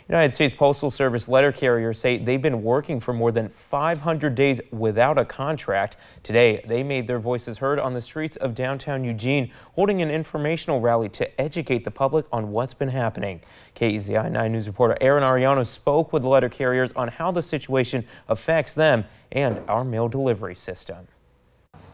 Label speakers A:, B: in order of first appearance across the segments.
A: United States Postal Service letter carriers say they've been working for more than 500 days without a contract. Today, they made their voices heard on the streets of downtown Eugene, holding an informational rally to educate the public on what's been happening. KEZI 9 News reporter Aaron Ariano spoke with the letter carriers on how the situation affects them and our mail delivery system.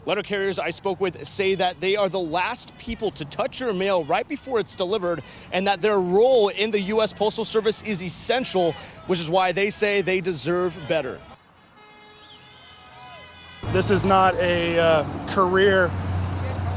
B: Letter carriers I spoke with say that they are the last people to touch your mail right before it's delivered, and that their role in the U.S. Postal Service is essential, which is why they say they deserve better.
C: This is not a career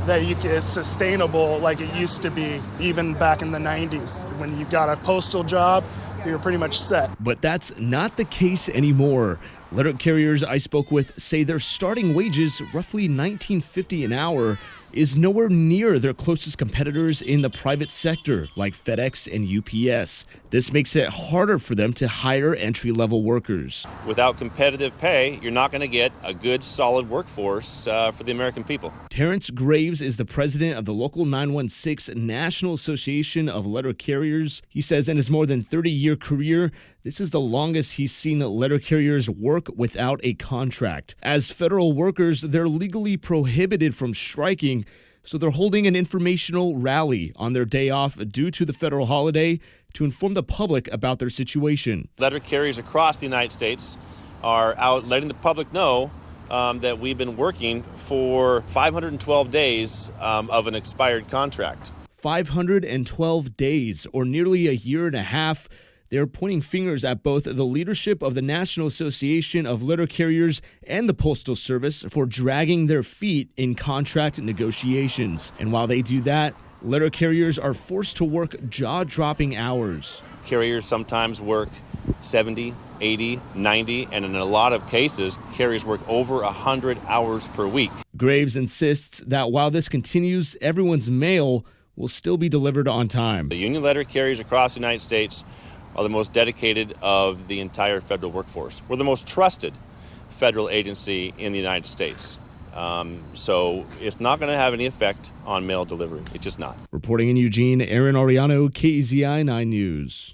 C: that is sustainable like it used to be, even back in the 90s. When you got a postal job, you were pretty much set.
D: But that's not the case anymore. Letter carriers I spoke with say their starting wages, roughly $19.50 an hour, is nowhere near their closest competitors in the private sector like FedEx and UPS. This makes it harder for them to hire entry-level workers.
E: Without competitive pay, you're not going to get a good, solid workforce for the American people.
D: Terrence Graves is the president of the Local 916 National Association of Letter Carriers. He says in his more than 30-year career, this is the longest he's seen letter carriers work without a contract. As federal workers, they're legally prohibited from striking, so they're holding an informational rally on their day off due to the federal holiday to inform the public about their situation.
E: Letter carriers across the United States are out letting the public know that we've been working for 512 days of an expired contract.
D: 512 days, or nearly a year and a half. They're pointing fingers at both the leadership of the National Association of Letter Carriers and the Postal Service for dragging their feet in contract negotiations. And while they do that, letter carriers are forced to work jaw-dropping hours.
E: Carriers sometimes work 70, 80, 90, and in a lot of cases, carriers work over 100 hours per week.
D: Graves insists that while this continues, everyone's mail will still be delivered on time.
E: The union letter carriers across the United States are the most dedicated of the entire federal workforce. We're the most trusted federal agency in the United States. So it's not going to have any effect on mail delivery. It's just not.
D: Reporting in Eugene, Aaron Ariano, KEZI 9 News.